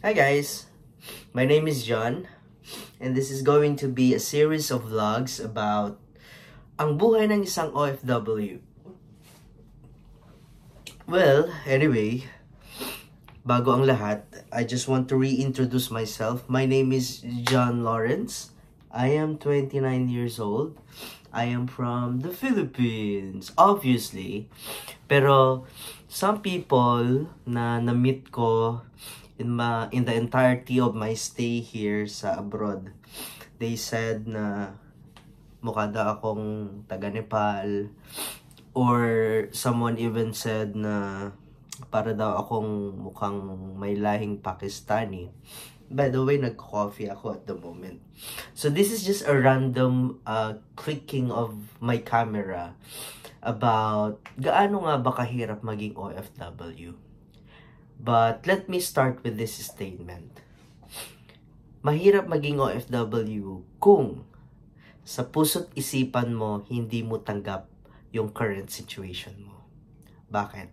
Hi guys, my name is John and this is going to be a series of vlogs about ang buhay ng isang OFW. Well, anyway, bago ang lahat, I just want to reintroduce myself. My name is John Lawrence. I am 29 years old. I am from the Philippines, obviously. Pero some people na na-meet ko in the entirety of my stay here sa abroad, they said na mukha daw akong taga Nepal, or someone even said na para daw akong mukhang may lahing Pakistani. By the way, nag-coffee ako at the moment. So this is just a random clicking of my camera about gaano nga ba kahirap maging OFW. But let me start with this statement. Mahirap maging OFW kung sa puso't isipan mo hindi mo tanggap yung current situation mo. Bakit?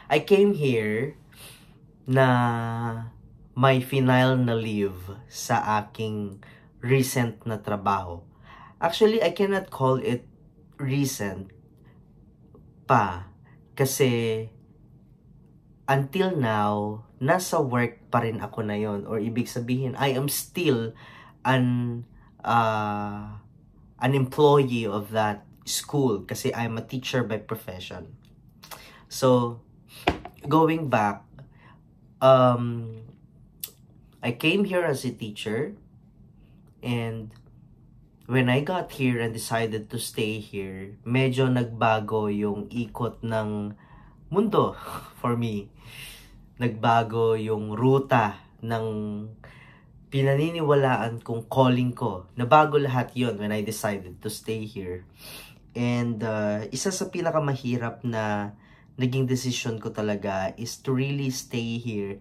I came here na may final na leave sa aking recent na trabaho. Actually, I cannot call it recent pa kasi until now, nasa work pa rin ako na yon, or ibig sabihin, I am still an employee of that school kasi I'm a teacher by profession. So, going back, I came here as a teacher, and when I got here and decided to stay here, medyo nagbago yung ikot ng mundo for me. Nagbago yung ruta ng pinaniniwalaan kong calling ko. Nabago lahat yon when I decided to stay here. And isa sa pinakamahirap na naging decision ko talaga is to really stay here.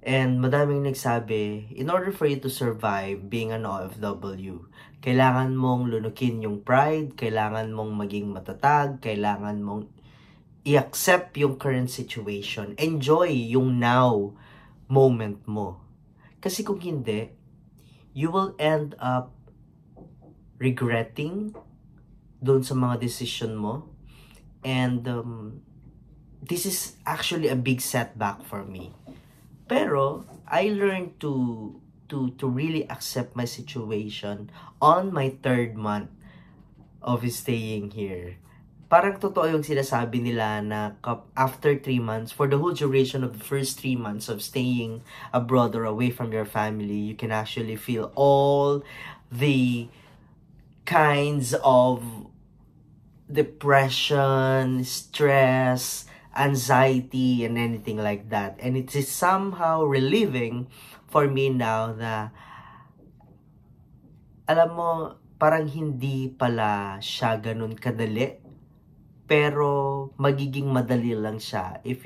And madaming nagsabi, in order for you to survive being an OFW, kailangan mong lunukin yung pride, kailangan mong maging matatag, kailangan mong i-accept yung current situation. Enjoy yung now moment mo. Kasi kung hindi, you will end up regretting doon sa mga decision mo. And this is actually a big setback for me. Pero I learned to really accept my situation on my 3rd month of staying here. Parang totoo yung sinasabi nila na after 3 months, for the whole duration of the first 3 months of staying abroad or away from your family, you can actually feel all the kinds of depression, stress, anxiety, and anything like that. And it is somehow relieving for me now na, alam mo, parang hindi pala siya ganun kadali, pero magiging madali lang siya if